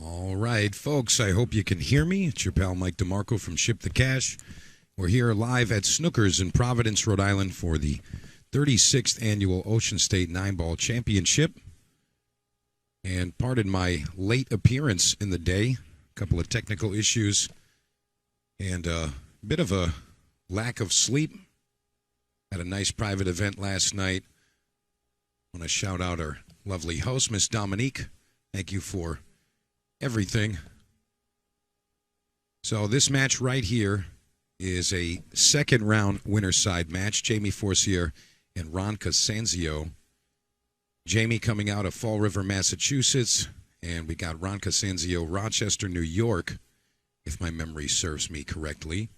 All right, folks, I hope you can hear me. It's your pal Mike DeMarco from Ship the Cash. We're here live at Snookers in Providence, Rhode Island for the 36th Annual Ocean State 9-Ball Championship. And pardon my late appearance in the day, a couple of technical issues, and a bit of a lack of sleep. Had a nice private event last night. I want to shout out our lovely host, Miss Dominique. Thank you for everything. So this match right here is a second round winner's side match. Jamie Forcier and Ron Casanzio. Jamie coming out of Fall River, Massachusetts, and we got Ron Casanzio, Rochester, New York, if my memory serves me correctly.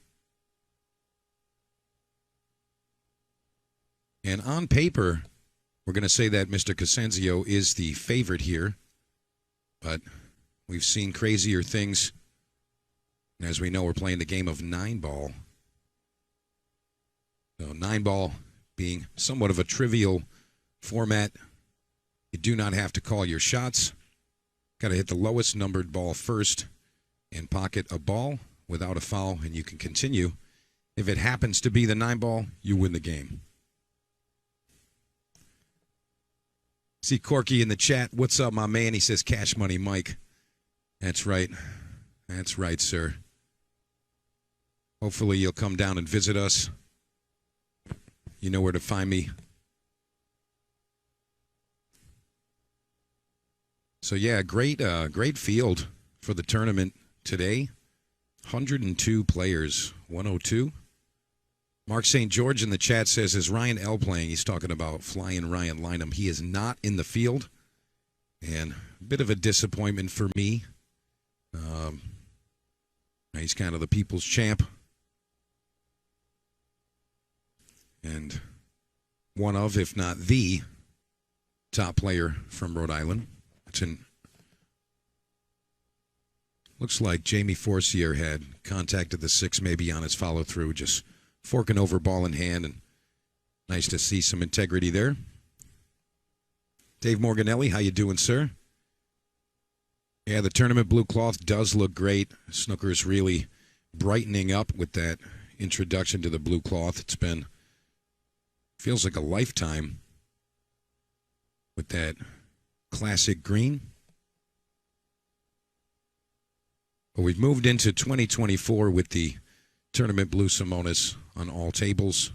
And on paper, we're going to say that Mr. Casanzio is the favorite here, but we've seen crazier things. And as we know, we're playing the game of 9-ball. So 9-ball being somewhat of a trivial format. You do not have to call your shots. Got to hit the lowest numbered ball first and pocket a ball without a foul, and you can continue. If it happens to be the 9-ball, you win the game. See Corky in the chat. What's up, my man? He says, Cash Money Mike. That's right. That's right, sir. Hopefully you'll come down and visit us. You know where to find me. So, yeah, great field for the tournament today. 102 players, 102. Mark St. George in the chat says, is Ryan L. playing? He's talking about Flying Ryan Lynham. He is not in the field. And a bit of a disappointment for me. He's kind of the people's champ. And one of, if not the, top player from Rhode Island. Looks like Jamie Forcier had contacted the 6 maybe on his follow-through, just forking over ball in hand, and nice to see some integrity there. Dave Morganelli, how you doing, sir? Yeah, the tournament blue cloth does look great. Snooker's really brightening up with that introduction to the blue cloth. It's been, feels like a lifetime with that classic green. But we've moved into 2024 with the tournament blue Simonis on all tables.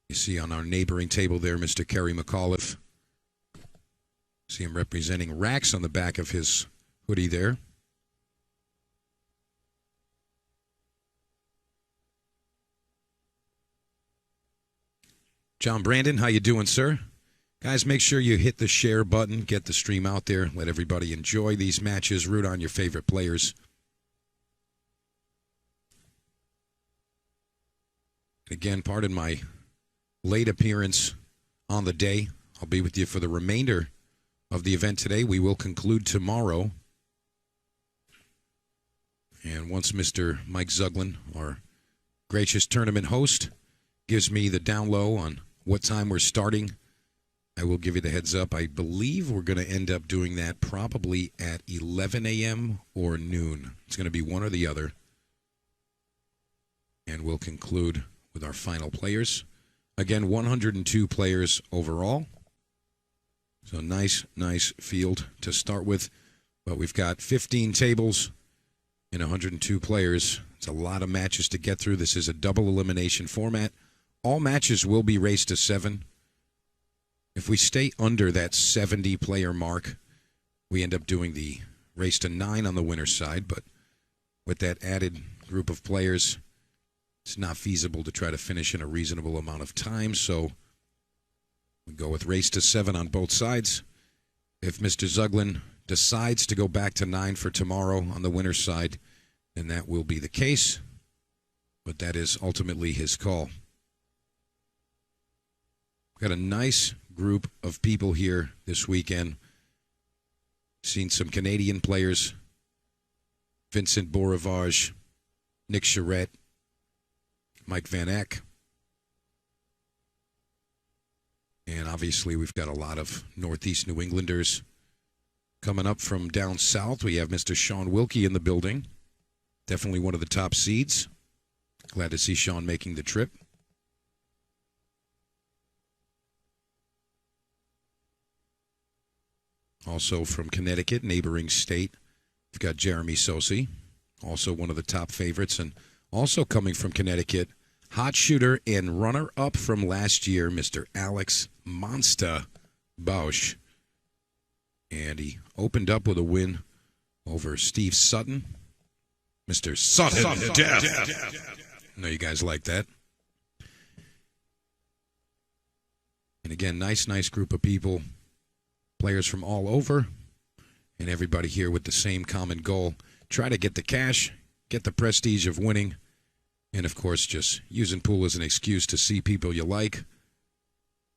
You see on our neighboring table there, Mr. Kerry McAuliffe. See him representing Rax on the back of his hoodie there. John Brandon, how you doing, sir? Guys, make sure you hit the share button, get the stream out there, let everybody enjoy these matches, root on your favorite players. Again, pardon my late appearance on the day. I'll be with you for the remainder of the event today. We will conclude tomorrow. And once Mr. Mike Zuglin, our gracious tournament host, gives me the down low on what time we're starting, I will give you the heads up. I believe we're going to end up doing that probably at 11 a.m. or noon. It's going to be one or the other. And we'll conclude with our final players. Again, 102 players overall. So nice field to start with. But we've got 15 tables and 102 players. It's a lot of matches to get through. This is a double elimination format. All matches will be raced to 7. If we stay under that 70-player mark, we end up doing the race to 9 on the winner's side. But with that added group of players, it's not feasible to try to finish in a reasonable amount of time. So we go with race to 7 on both sides. If Mr. Zuglin decides to go back to 9 for tomorrow on the winner's side, then that will be the case. But that is ultimately his call. We've got a nice group of people here this weekend. Seen some Canadian players. Vincent Boravage, Nick Charette, Mike Van Eck. And obviously, we've got a lot of Northeast New Englanders coming up from down south. We have Mr. Sean Wilkie in the building. Definitely one of the top seeds. Glad to see Sean making the trip. Also from Connecticut, neighboring state, we've got Jeremy Sosi, also one of the top favorites. And also coming from Connecticut, hot shooter and runner-up from last year, Mr. Alex Monsta Bausch. And he opened up with a win over Steve Sutton. Mr. Sutton Death. I know you guys like that. And again, nice group of people. Players from all over. And everybody here with the same common goal. Try to get the cash, get the prestige of winning. And, of course, just using pool as an excuse to see people you like.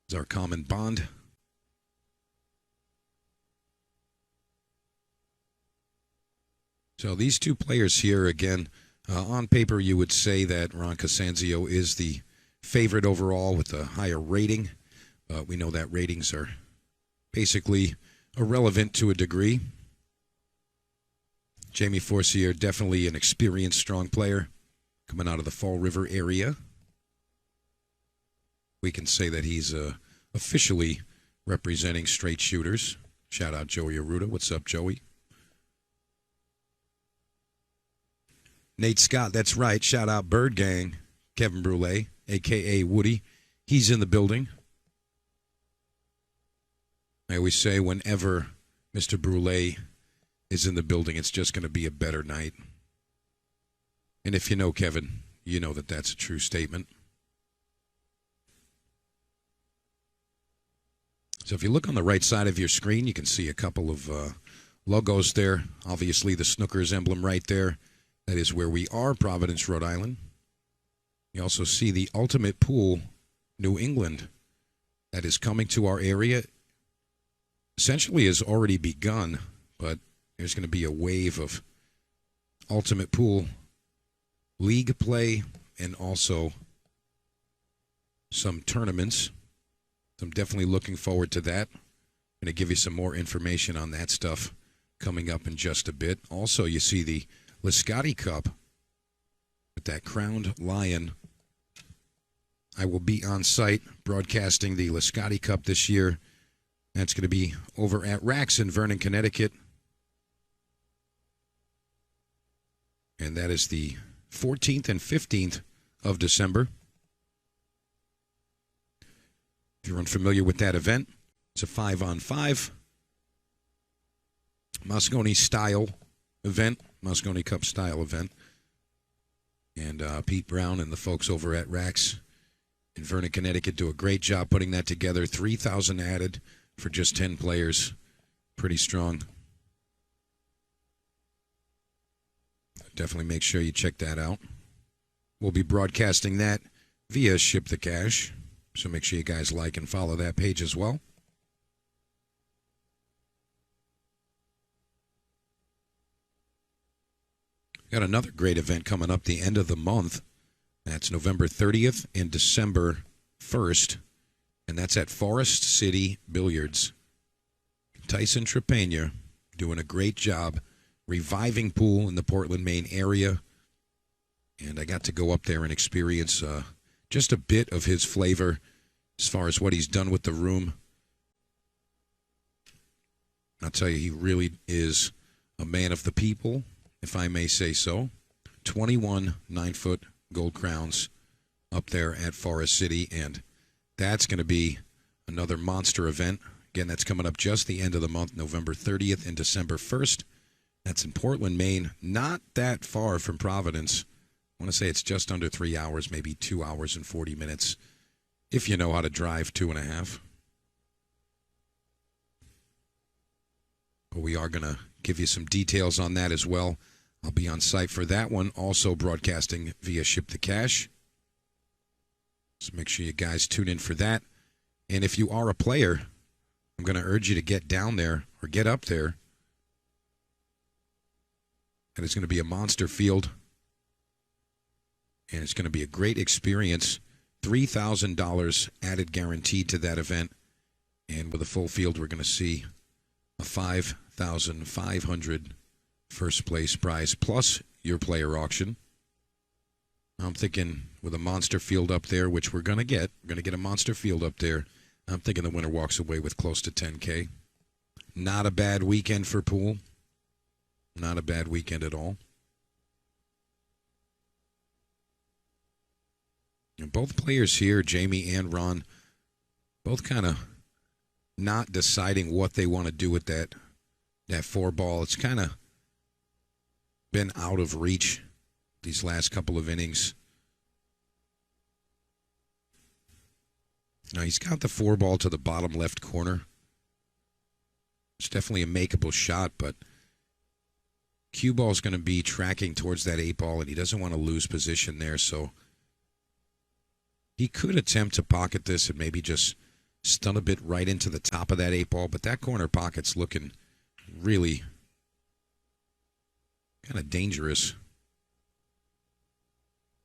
It's our common bond. So these two players here, again, on paper you would say that Ron Casanzio is the favorite overall with a higher rating. But we know that ratings are basically irrelevant to a degree. Jamie Forcier, definitely an experienced, strong player coming out of the Fall River area. We can say that he's officially representing straight shooters. Shout out Joey Aruda. What's up, Joey? Nate Scott, that's right. Shout out Bird Gang. Kevin Brule, a.k.a. Woody. He's in the building. I always say whenever Mr. Brule is in the building, it's just going to be a better night. And if you know Kevin, you know that that's a true statement. So if you look on the right side of your screen, you can see a couple of logos there. Obviously, the Snookers emblem right there. That is where we are, Providence, Rhode Island. You also see the Ultimate Pool New England that is coming to our area. Essentially has already begun, but there's going to be a wave of Ultimate Pool League play and also some tournaments. So I'm definitely looking forward to that. I'm going to give you some more information on that stuff coming up in just a bit. Also, you see the Liscotti Cup with that crowned lion. I will be on site broadcasting the Liscotti Cup this year. That's going to be over at Rax in Vernon, Connecticut. And that is the 14th and 15th of December. If you're unfamiliar with that event, it's a 5-on-5 Moscone style event, Moscone Cup style event. And Pete Brown and the folks over at Rax in Vernon, Connecticut do a great job putting that together. 3,000 added for just 10 players. Pretty strong. Definitely make sure you check that out. We'll be broadcasting that via Ship the Cash. So make sure you guys like and follow that page as well. Got another great event coming up the end of the month. That's November 30th and December 1st. And that's at Forest City Billiards. Tyson Trepagna doing a great job reviving pool in the Portland, Maine area. And I got to go up there and experience just a bit of his flavor as far as what he's done with the room. I'll tell you, he really is a man of the people, if I may say so. 21 9-foot gold crowns up there at Forest City, and that's going to be another monster event. Again, that's coming up just the end of the month, November 30th and December 1st. That's in Portland, Maine, not that far from Providence. I want to say it's just under 3 hours, maybe 2 hours and 40 minutes, if you know how to drive 2.5. But we are going to give you some details on that as well. I'll be on site for that one, also broadcasting via Ship the Cash. So make sure you guys tune in for that. And if you are a player, I'm going to urge you to get down there or get up there. And it's going to be a monster field. And it's going to be a great experience. $3,000 added guaranteed to that event. And with a full field, we're going to see a $5,500 first place prize plus your player auction. I'm thinking with a monster field up there, which we're going to get a monster field up there. I'm thinking the winner walks away with close to $10K. Not a bad weekend for pool. Not a bad weekend at all. And both players here, Jamie and Ron, both kind of not deciding what they want to do with that 4-ball. It's kind of been out of reach these last couple of innings. Now he's got the 4-ball to the bottom left corner. It's definitely a makeable shot, but cue ball is going to be tracking towards that 8-ball, and he doesn't want to lose position there, so he could attempt to pocket this and maybe just stun a bit right into the top of that 8-ball, but that corner pocket's looking really kind of dangerous.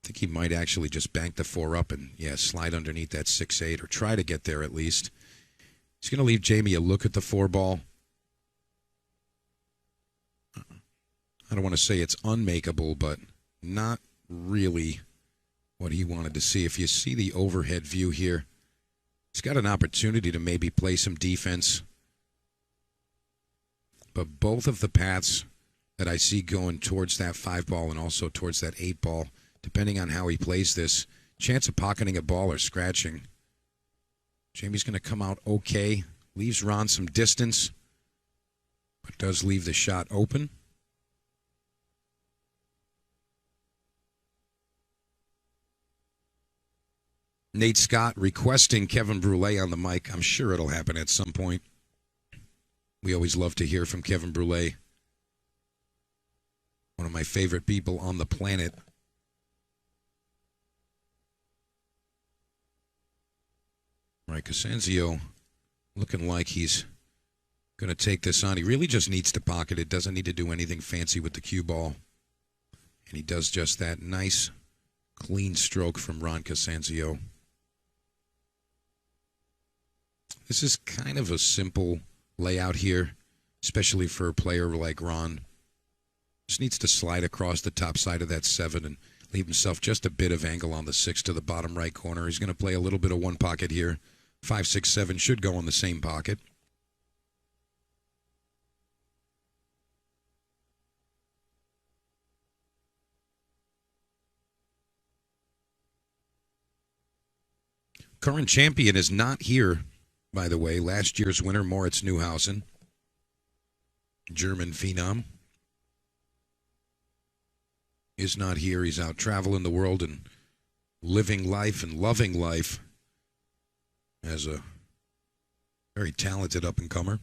I think he might actually just bank the 4 up and, slide underneath that 6-8 or try to get there at least. He's going to leave Jamie a look at the 4-ball. I don't want to say it's unmakeable, but not really what he wanted to see. If you see the overhead view here, he's got an opportunity to maybe play some defense. But both of the paths that I see going towards that 5-ball and also towards that 8-ball, depending on how he plays this, chance of pocketing a ball or scratching. Jamie's going to come out okay. Leaves Ron some distance, but does leave the shot open. Nate Scott requesting Kevin Brule on the mic. I'm sure it'll happen at some point. We always love to hear from Kevin Brule. One of my favorite people on the planet. Right, Casanzio looking like he's going to take this on. He really just needs to pocket it. Doesn't need to do anything fancy with the cue ball. And he does just that. Nice, clean stroke from Ron Casanzio. This is kind of a simple layout here, especially for a player like Ron. Just needs to slide across the top side of that 7 and leave himself just a bit of angle on the 6 to the bottom right corner. He's going to play a little bit of one pocket here. 5, 6, 7 should go in the same pocket. Current champion is not here, by the way. Last year's winner, Moritz Neuhausen, German phenom, is not here. He's out traveling the world and living life and loving life as a very talented up-and-comer.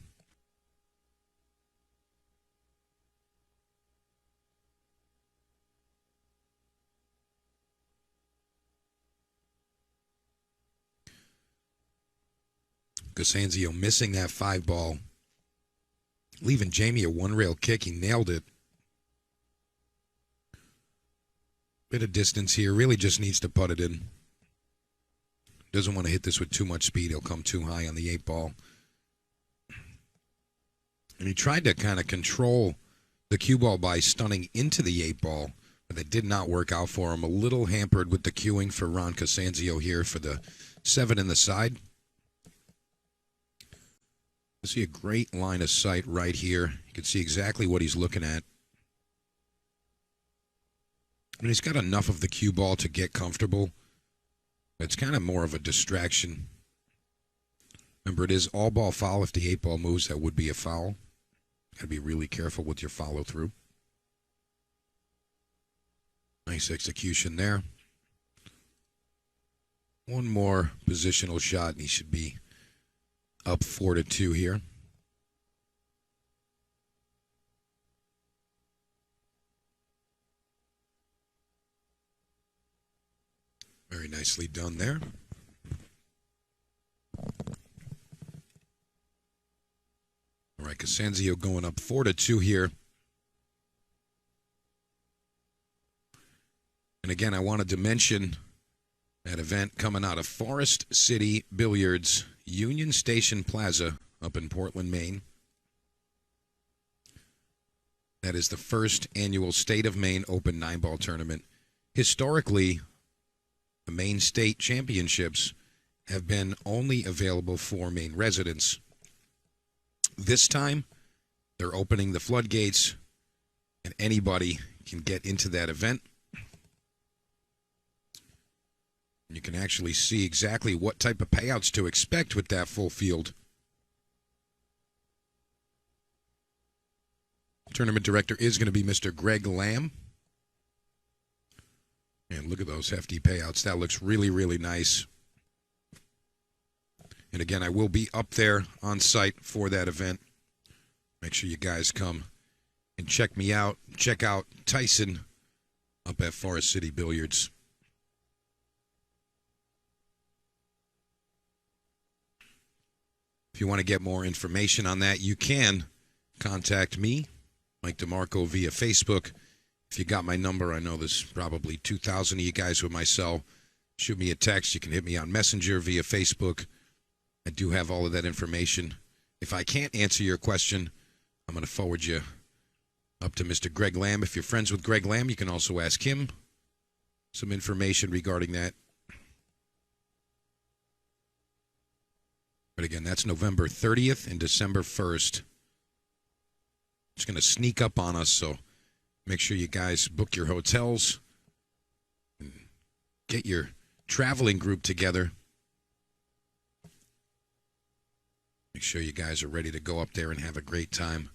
Casanzio missing that 5-ball, leaving Jamie a one-rail kick. He nailed it. Bit of distance here. Really just needs to putt it in. Doesn't want to hit this with too much speed. He'll come too high on the 8-ball. And he tried to kind of control the cue ball by stunning into the 8-ball, but that did not work out for him. A little hampered with the cueing for Ron Casanzio here for the 7 in the side. You see a great line of sight right here. You can see exactly what he's looking at. And he's got enough of the cue ball to get comfortable. It's kind of more of a distraction. Remember, it is all ball foul. If the 8-ball moves, that would be a foul. Got to be really careful with your follow through. Nice execution there. One more positional shot, and he should be up 4-2 here. Very nicely done there. All right, Casanzio going up 4-2 here. And again, I wanted to mention That event coming out of Forest City Billiards, Union Station Plaza up in Portland, Maine. That is the first annual State of Maine Open 9-ball tournament. Historically, the Maine State Championships have been only available for Maine residents. This time, they're opening the floodgates, and anybody can get into that event. You can actually see exactly what type of payouts to expect with that full field. Tournament director is going to be Mr. Greg Lamb. And look at those hefty payouts. That looks really, really nice. And again, I will be up there on site for that event. Make sure you guys come and check me out. Check out Tyson up at Forest City Billiards. If you want to get more information on that, you can contact me, Mike DeMarco, via Facebook. If you got my number, I know there's probably 2,000 of you guys with my cell. Shoot me a text. You can hit me on Messenger via Facebook. I do have all of that information. If I can't answer your question, I'm going to forward you up to Mr. Greg Lamb. If you're friends with Greg Lamb, you can also ask him some information regarding that. But again, that's November 30th and December 1st. It's going to sneak up on us, so make sure you guys book your hotels and get your traveling group together. Make sure you guys are ready to go up there and have a great time.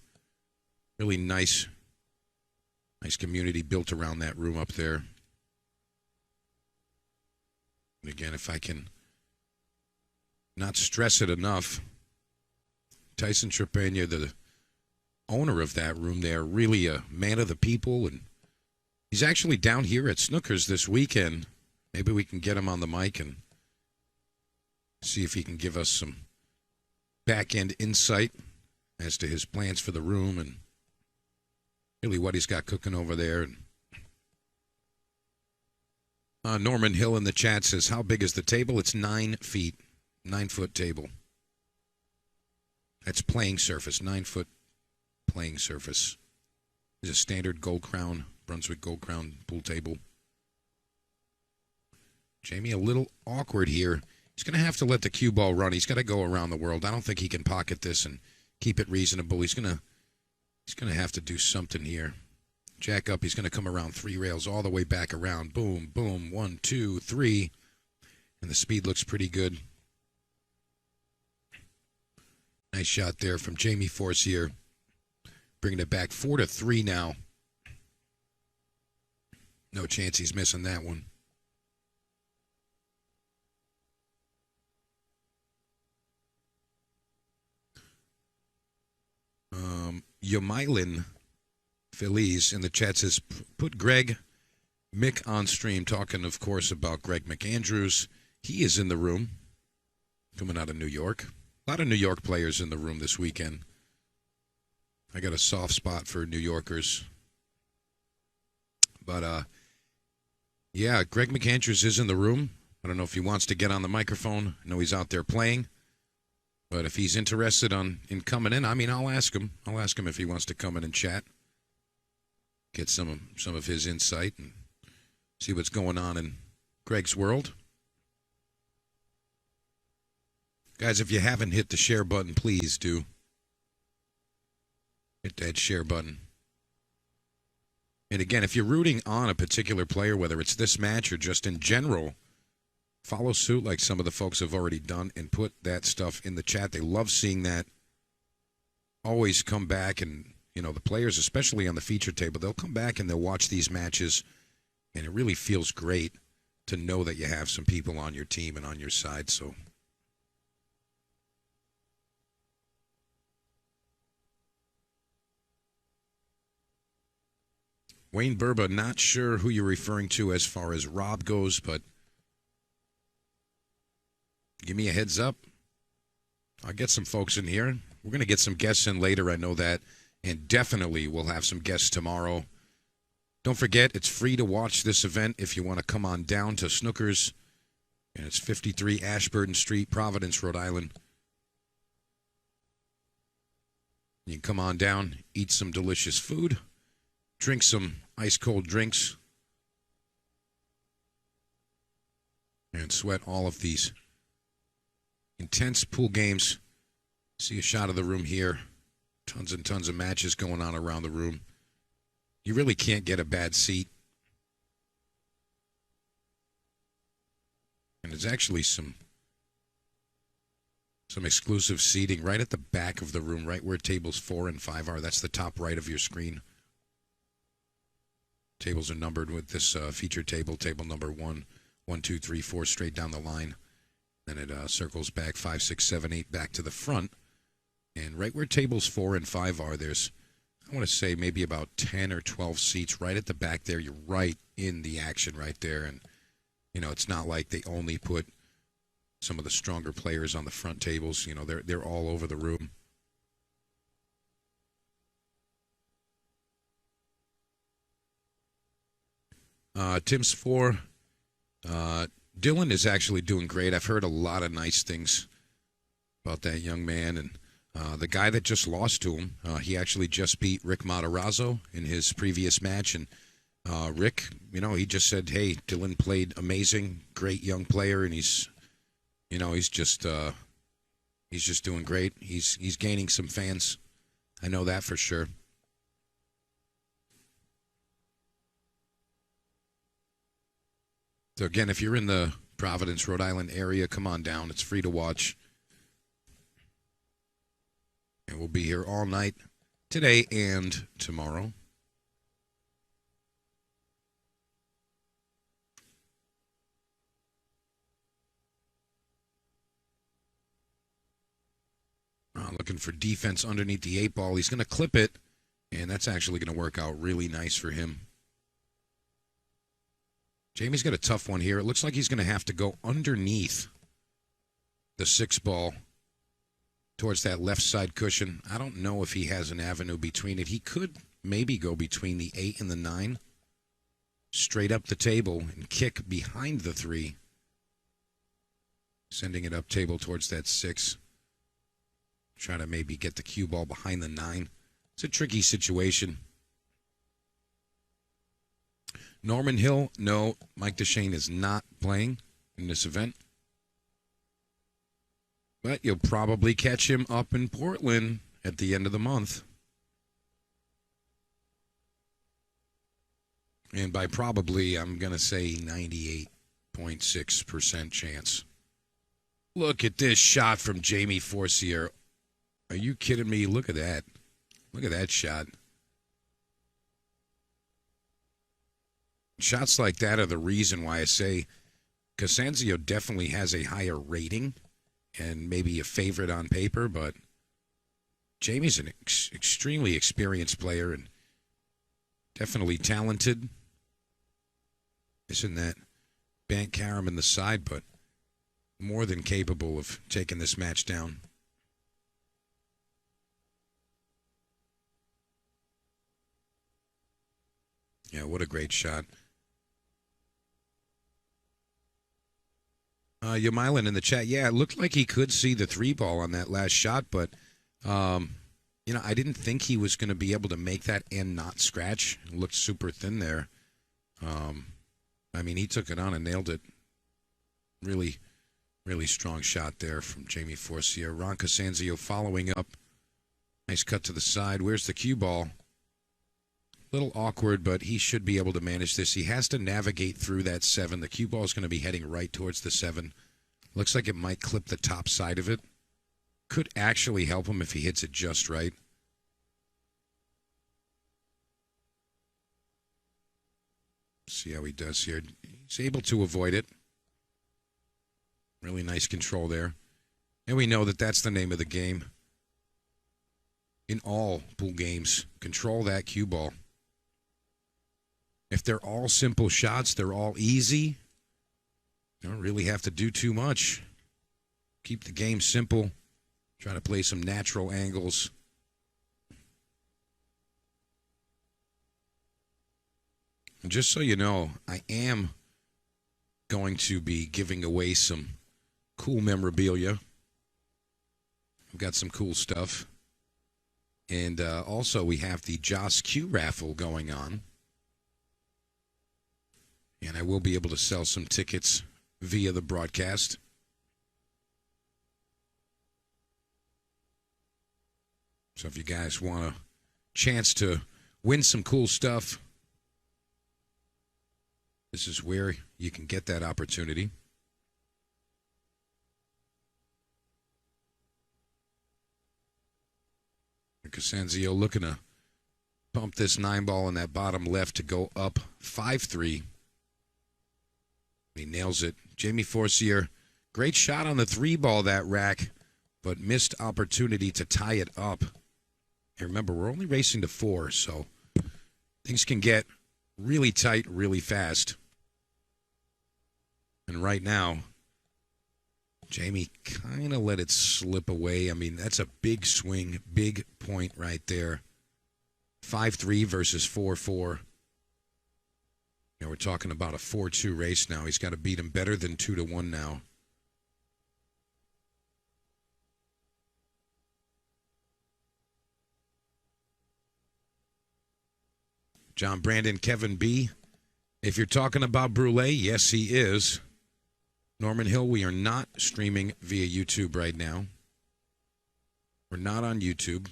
Really nice community built around that room up there. And again, if I can not stress it enough, Tyson Trepagna, the owner of that room there, really a man of the people, and he's actually down here at Snookers this weekend. Maybe we can get him on the mic and see if he can give us some back-end insight as to his plans for the room and really what he's got cooking over there. Norman Hill in the chat says, how big is the table? It's 9 feet. 9-foot table. That's playing surface, 9-foot playing surface. It's a standard Gold Crown, Brunswick Gold Crown pool table. Jamie, a little awkward here. He's going to have to let the cue ball run. He's got to go around the world. I don't think he can pocket this and keep it reasonable. He's going to have to do something here. Jack up. He's going to come around 3 rails all the way back around. Boom, boom, 1, 2, 3. And the speed looks pretty good. Nice shot there from Jamie Forcier. Bringing it back 4-3 now. No chance he's missing that one. Yomilin Feliz in the chat says, put Greg Mick on stream, talking, of course, about Greg McAndrews. He is in the room, coming out of New York. A lot of New York players in the room this weekend. I got a soft spot for New Yorkers. But, yeah, Greg McAndrews is in the room. I don't know if he wants to get on the microphone. I know he's out there playing. But if he's interested in coming in, I mean, I'll ask him. I'll ask him if he wants to come in and chat. Get some of his insight and see what's going on in Greg's world. Guys, if you haven't hit the share button, please do. Hit that share button. And again, if you're rooting on a particular player, whether it's this match or just in general, follow suit like some of the folks have already done and put that stuff in the chat. They love seeing that. Always come back and, you know, the players, especially on the feature table, they'll come back and they'll watch these matches, and it really feels great to know that you have some people on your team and on your side. So Wayne Burba, not sure who you're referring to as far as Rob goes, but give me a heads up. I'll get some folks in here. We're going to get some guests in later, I know that. And definitely we'll have some guests tomorrow. Don't forget, it's free to watch this event if you want to come on down to Snookers And it's 53 Ashburton Street, Providence, Rhode Island. You can come on down, eat some delicious food, drink some ice-cold drinks, and sweat all of these intense pool games. See a shot of the room here. Tons and tons of matches going on around the room. You really can't get a bad seat. And there's actually some exclusive seating right at the back of the room, right where tables 4 and 5 are. That's the top right of your screen. Tables are numbered with this feature table number 1, 1, 2, 3, 4, straight down the line. Then it circles back 5, 6, 7, 8 back to the front. And right where tables 4 and 5 are, there's, I want to say, maybe about 10 or 12 seats right at the back there. You're right in the action right there. And, you know, it's not like they only put some of the stronger players on the front tables. You know, they're all over the room. Tim's 4. Dylan is actually doing great. I've heard a lot of nice things about that young man. And the guy that just lost to him, he actually just beat Rick Matarazzo in his previous match. And Rick, you know, he just said, hey, Dylan played amazing, great young player, and he's just doing great. He's gaining some fans. I know that for sure. So again, if you're in the Providence, Rhode Island area, come on down. It's free to watch. And we'll be here all night today and tomorrow. Looking for defense underneath the 8 ball. He's going to clip it, and that's actually going to work out really nice for him. Jamie's got a tough one here. It looks like he's going to have to go underneath the 6 ball towards that left side cushion. I don't know if he has an avenue between it. He could maybe go between the 8 and the 9, straight up the table and kick behind the 3, sending it up table towards that 6. Try to maybe get the cue ball behind the 9. It's a tricky situation. Norman Hill, no. Mike DeShane is not playing in this event. But you'll probably catch him up in Portland at the end of the month. And by probably, I'm going to say 98.6% chance. Look at this shot from Jamie Forcier. Are you kidding me? Look at that. Look at that shot. Shots like that are the reason why I say Casanzio definitely has a higher rating and maybe a favorite on paper, but Jamie's an extremely experienced player and definitely talented. Isn't that Bank Karam in the side, but more than capable of taking this match down. Yeah, what a great shot. Yomilin in the chat. Yeah, it looked like he could see the 3 ball on that last shot, but, I didn't think he was going to be able to make that and not scratch. It looked super thin there. He took it on and nailed it. Really, really strong shot there from Jamie Forcier. Ron Casanzio following up. Nice cut to the side. Where's the cue ball? Little awkward, but he should be able to manage this. He has to navigate through that 7. The cue ball is going to be heading right towards the 7. Looks like it might clip the top side of it. Could actually help him if he hits it just right. See how he does here. He's able to avoid it. Really nice control there. And we know that that's the name of the game. In all pool games, control that cue ball. If they're all simple shots, they're all easy. You don't really have to do too much. Keep the game simple. Try to play some natural angles. And just so you know, I am going to be giving away some cool memorabilia. We've got some cool stuff. And also we have the Joss Q raffle going on. And I will be able to sell some tickets via the broadcast. So if you guys want a chance to win some cool stuff, this is where you can get that opportunity. Casanzio looking to pump this 9-ball in that bottom left to go up 5-3. He nails it. Jamie Forcier, great shot on the 3-ball that rack, but missed opportunity to tie it up. And remember, we're only racing to 4, so things can get really tight really fast. And right now, Jamie kind of let it slip away. I mean, that's a big swing, big point right there. 5-3 versus 4-4. You know, we're talking about a 4-2 race now. He's got to beat him better than 2-1 now. John Brandon, Kevin B. If you're talking about Brule, yes, he is. Norman Hill, we are not streaming via YouTube right now. We're not on YouTube.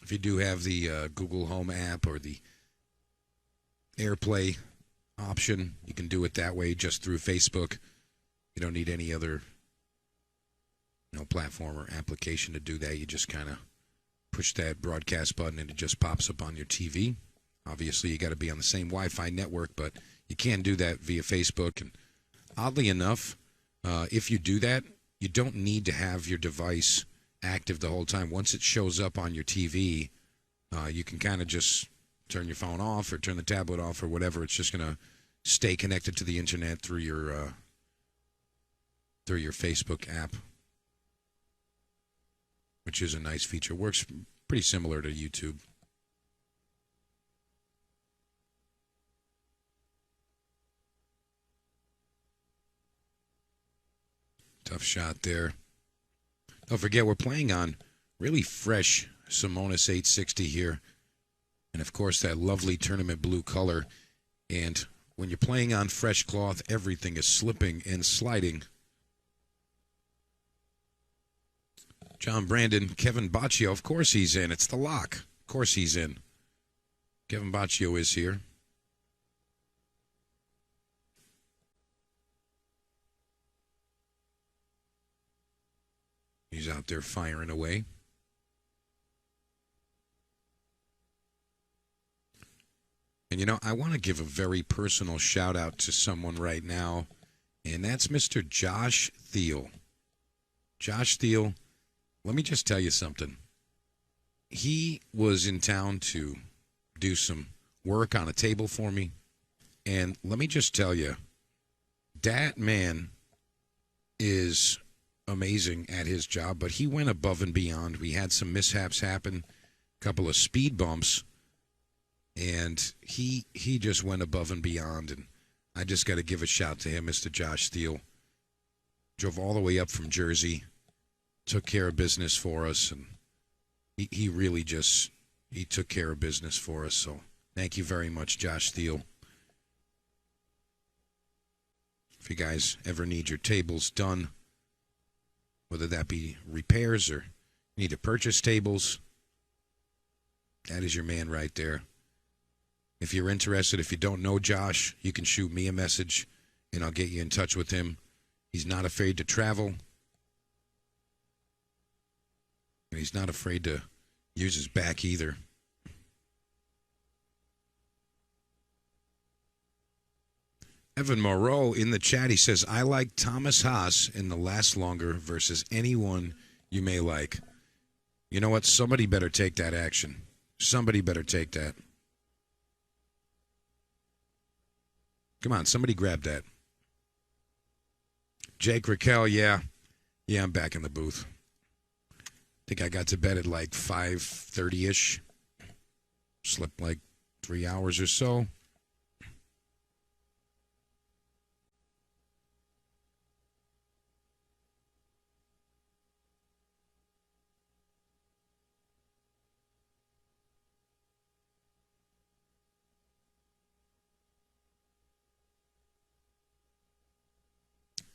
If you do have the Google Home app or the AirPlay option, you can do it that way just through Facebook. You don't need any other platform or application to do that. You just kind of push that broadcast button and it just pops up on your TV. Obviously, you got to be on the same Wi-Fi network, but you can do that via Facebook. And oddly enough, if you do that, you don't need to have your device active the whole time. Once it shows up on your TV, you can kind of just turn your phone off or turn the tablet off or whatever. It's just going to stay connected to the internet through your Facebook app, which is a nice feature. Works pretty similar to YouTube. Tough shot there. Don't forget, we're playing on really fresh Simonis 860 here. And, of course, that lovely tournament blue color. And when you're playing on fresh cloth, everything is slipping and sliding. John Brandon, Kevin Baccio, of course he's in. It's the lock. Of course he's in. Kevin Baccio is here. He's out there firing away. And, I want to give a very personal shout-out to someone right now, and that's Mr. Josh Thiel. Josh Thiel, let me just tell you something. He was in town to do some work on a table for me, and let me just tell you, that man is amazing at his job, but he went above and beyond. We had some mishaps happen, a couple of speed bumps, and he just went above and beyond, and I just got to give a shout to him, Mr. Josh Thiel. Drove all the way up from Jersey, took care of business for us, and he really just took care of business for us, so thank you very much, Josh Thiel. If you guys ever need your tables done, whether that be repairs or you need to purchase tables, that is your man right there. If you're interested, if you don't know Josh, you can shoot me a message, and I'll get you in touch with him. He's not afraid to travel, and he's not afraid to use his back either. Evan Moreau in the chat, he says, I like Thomas Haas in the Last Longer versus anyone you may like. You know what? Somebody better take that action. Somebody better take that. Come on, somebody grab that. Jake Raquel, yeah, I'm back in the booth. I think I got to bed at like 5:30-ish. Slept like 3 hours or so.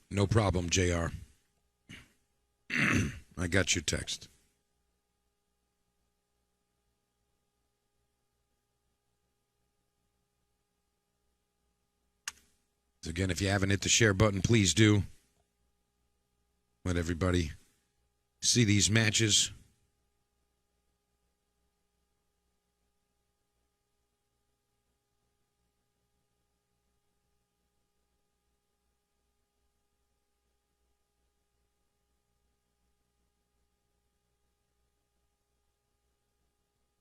No problem, JR. I got your text. So again, if you haven't hit the share button, please do. Let everybody see these matches.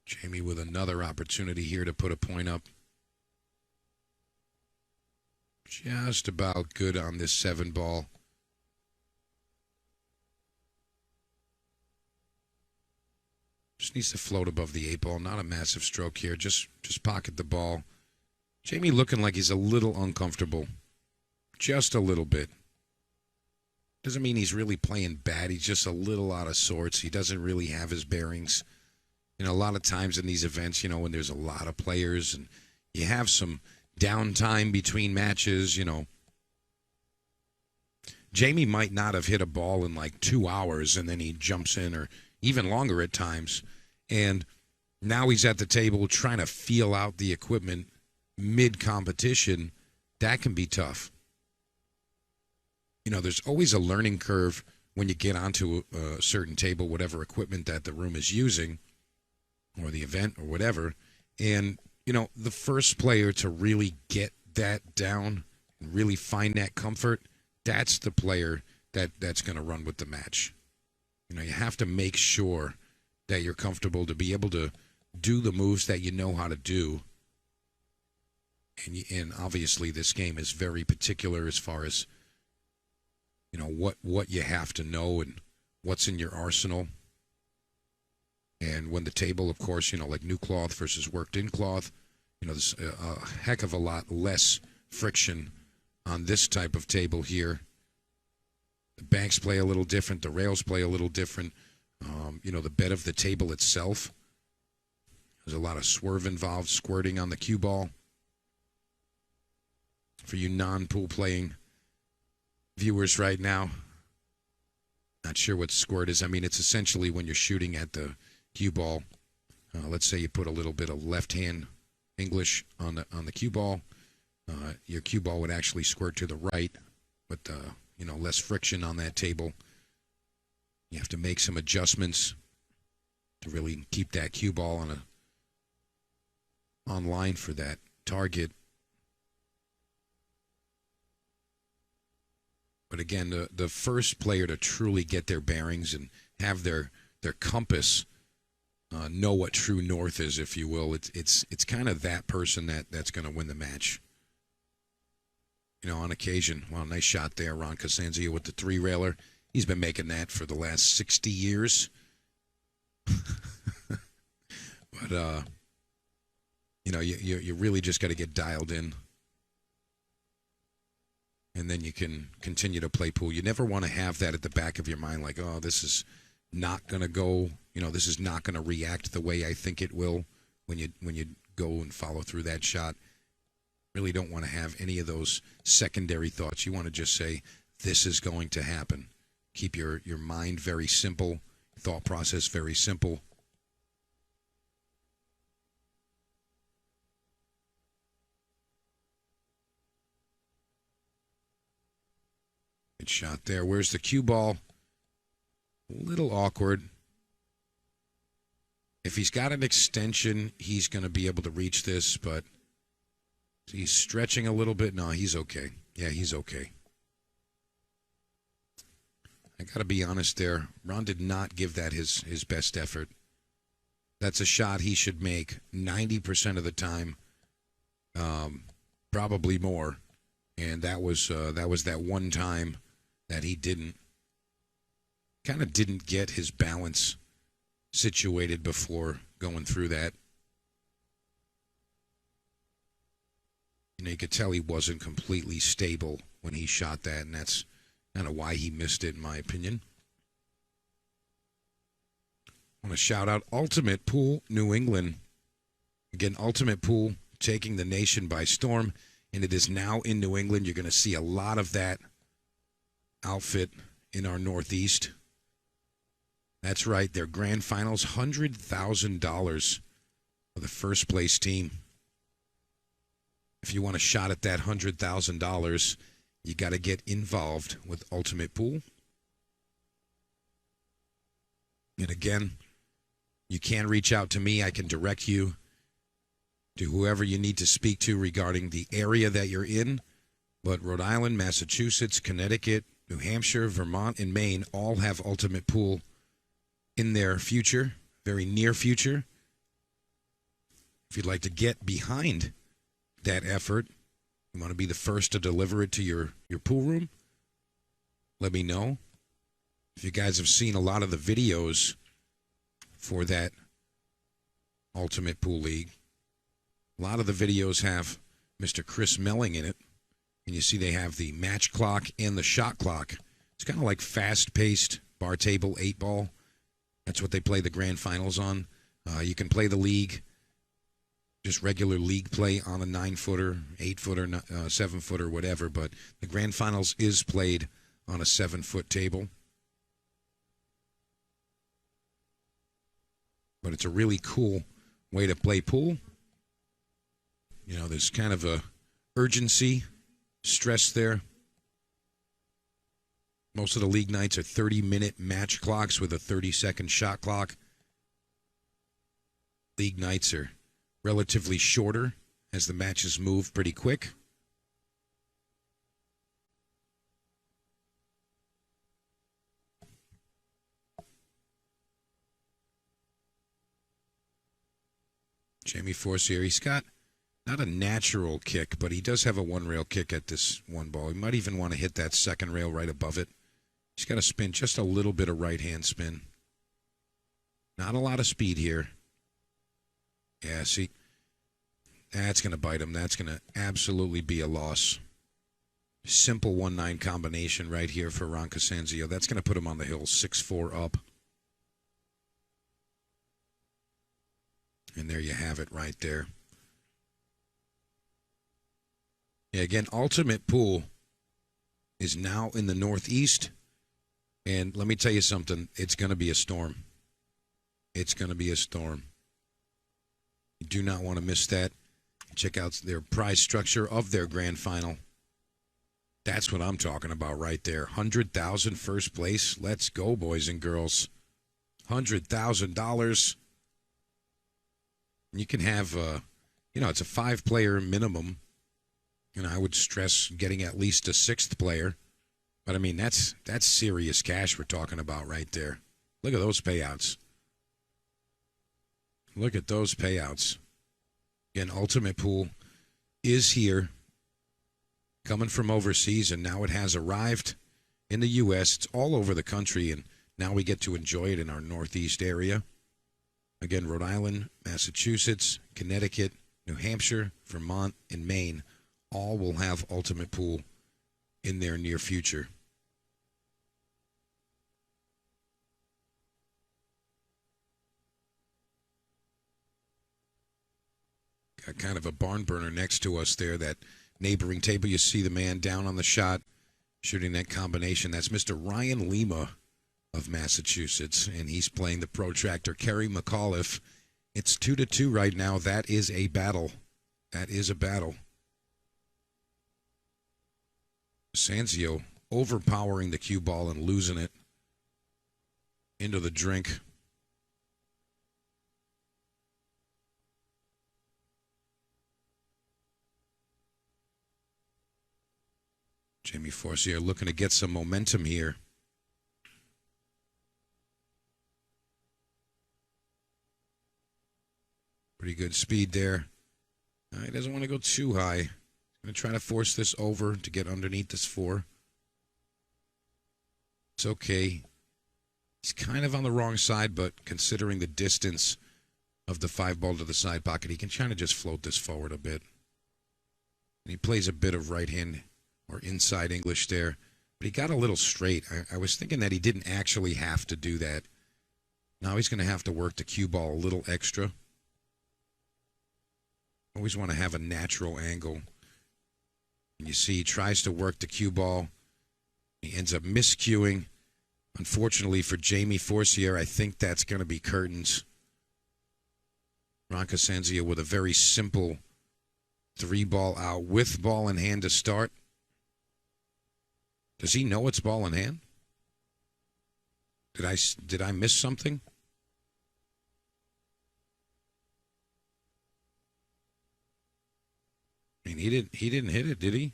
Jamie with another opportunity here to put a point up. Just about good on this 7 ball. Just needs to float above the 8 ball. Not a massive stroke here. Just pocket the ball. Jamie looking like he's a little uncomfortable. Just a little bit. Doesn't mean he's really playing bad. He's just a little out of sorts. He doesn't really have his bearings. You know, a lot of times in these events, you know, when there's a lot of players and you have some downtime between matches, you know, Jamie might not have hit a ball in like 2 hours and then he jumps in, or even longer at times. And now he's at the table trying to feel out the equipment mid-competition. That can be tough. You know, there's always a learning curve when you get onto a certain table, whatever equipment that the room is using, or the event, or whatever. And, you know, the first player to really get that down and really find that comfort, that's the player that's going to run with the match. You know, you have to make sure that you're comfortable to be able to do the moves that you know how to do. And obviously this game is very particular as far as, you know, what you have to know and what's in your arsenal. And when the table, of course, you know, like new cloth versus worked-in cloth, you know, there's a heck of a lot less friction on this type of table here. The banks play a little different. The rails play a little different. You know, the bed of the table itself, there's a lot of swerve involved, squirting on the cue ball. For you non-pool playing viewers right now, not sure what squirt is. I mean, it's essentially when you're shooting at the cue ball. Let's say you put a little bit of left-hand English on the cue ball. Your cue ball would actually squirt to the right, but you know, less friction on that table. You have to make some adjustments to really keep that cue ball on line for that target. But again, the first player to truly get their bearings and have their compass, know what true north is, if you will. It's kind of that person that's going to win the match. You know, on occasion, well, nice shot there, Ron Casanzio with the 3-railer. He's been making that for the last 60 years. But you know, you really just got to get dialed in, and then you can continue to play pool. You never want to have that at the back of your mind, like, oh, this is not going to go, you know, this is not going to react the way I think it will when you go and follow through that shot. Really don't want to have any of those secondary thoughts. You want to just say, this is going to happen. Keep your mind very simple, thought process very simple. Good shot there. Where's the cue ball? A little awkward. If he's got an extension, he's going to be able to reach this, but he's stretching a little bit. No, he's okay. Yeah, he's okay. I got to be honest there. Ron did not give that his best effort. That's a shot he should make 90% of the time, probably more. And that was that one time that he didn't. Kind of didn't get his balance situated before going through that. You could tell he wasn't completely stable when he shot that, and that's kind of why he missed it, in my opinion. I want to shout out Ultimate Pool New England. Again, Ultimate Pool taking the nation by storm, and it is now in New England. You're going to see a lot of that outfit in our Northeast. That's right, their grand finals, $100,000 for the first place team. If you want a shot at that $100,000, you got to get involved with Ultimate Pool. And again, you can reach out to me. I can direct you to whoever you need to speak to regarding the area that you're in. But Rhode Island, Massachusetts, Connecticut, New Hampshire, Vermont, and Maine all have Ultimate Pool in their future, very near future. If you'd like to get behind that effort, you want to be the first to deliver it to your pool room, let me know. If you guys have seen a lot of the videos for that Ultimate Pool League, a lot of the videos have Mr. Chris Melling in it. And you see they have the match clock and the shot clock. It's kind of like fast-paced bar table 8-ball. That's what they play the grand finals on. You can play the league, just regular league play on a 9-footer, 8-footer, 7-footer, whatever. But the grand finals is played on a 7-foot table. But it's a really cool way to play pool. You know, there's kind of a urgency, stress there. Most of the league nights are 30-minute match clocks with a 30-second shot clock. League nights are relatively shorter as the matches move pretty quick. Jamie Forcier, he's got not a natural kick, but he does have a one-rail kick at this one ball. He might even want to hit that second rail right above it. He's got to spin just a little bit of right-hand spin. Not a lot of speed here. Yeah, see, that's going to bite him. That's going to absolutely be a loss. Simple 1-9 combination right here for Ron Casanzio. That's going to put him on the hill, 6-4 up. And there you have it right there. Yeah, again, Ultimate Pool is now in the Northeast. And let me tell you something. It's going to be a storm. It's going to be a storm. You do not want to miss that. Check out their prize structure of their grand final. That's what I'm talking about right there. $100,000 first place. Let's go, boys and girls. $100,000. You can have, it's a 5-player minimum. And I would stress getting at least a 6th player. But, I mean, that's serious cash we're talking about right there. Look at those payouts. Look at those payouts. Again, Ultimate Pool is here, coming from overseas, and now it has arrived in the U.S. It's all over the country, and now we get to enjoy it in our Northeast area. Again, Rhode Island, Massachusetts, Connecticut, New Hampshire, Vermont, and Maine all will have Ultimate Pool in their near future. Got kind of a barn burner next to us there, that neighboring table. You see the man down on the shot, shooting that combination. That's Mr. Ryan Lima of Massachusetts, and he's playing the protractor, Kerry McAuliffe. It's 2-2 right now. That is a battle. That is a battle. Casanzio overpowering the cue ball and losing it into the drink. Jamie Forcier looking to get some momentum here. Pretty good speed there. He doesn't want to go too high. He's going to try to force this over to get underneath this 4. It's okay. He's kind of on the wrong side, but considering the distance of the 5 ball to the side pocket, he can kind of just float this forward a bit. He plays a bit of right hand or inside English there, but he got a little straight. I was thinking that he didn't actually have to do that. Now he's going to have to work the cue ball a little extra. Always want to have a natural angle. And you see he tries to work the cue ball. He ends up miscuing. Unfortunately for Jamie Forcier, I think that's going to be curtains. Ron Casanzio with a very simple 3-ball out with ball in hand to start. Does he know it's ball in hand? Did I miss something? I mean, he didn't hit it, did he?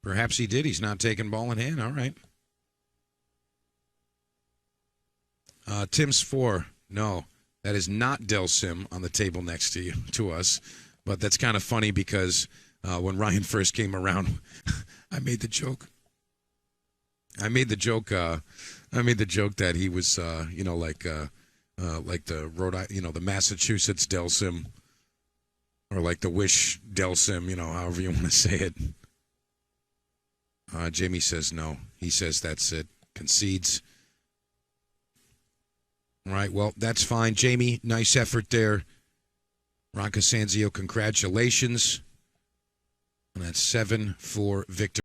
Perhaps he did. He's not taking ball in hand. All right. Tim's 4. No, that is not Del Sim on the table next to us. But that's kind of funny because when Ryan first came around, I made the joke. I made the joke that he was, like the the Massachusetts Del Sim, or like the Wish Del Sim, however you want to say it. Jamie says no. He says that's it. Concedes. All right, well, that's fine. Jamie, nice effort there. Ron Casanzio, congratulations on that 7-4 victory.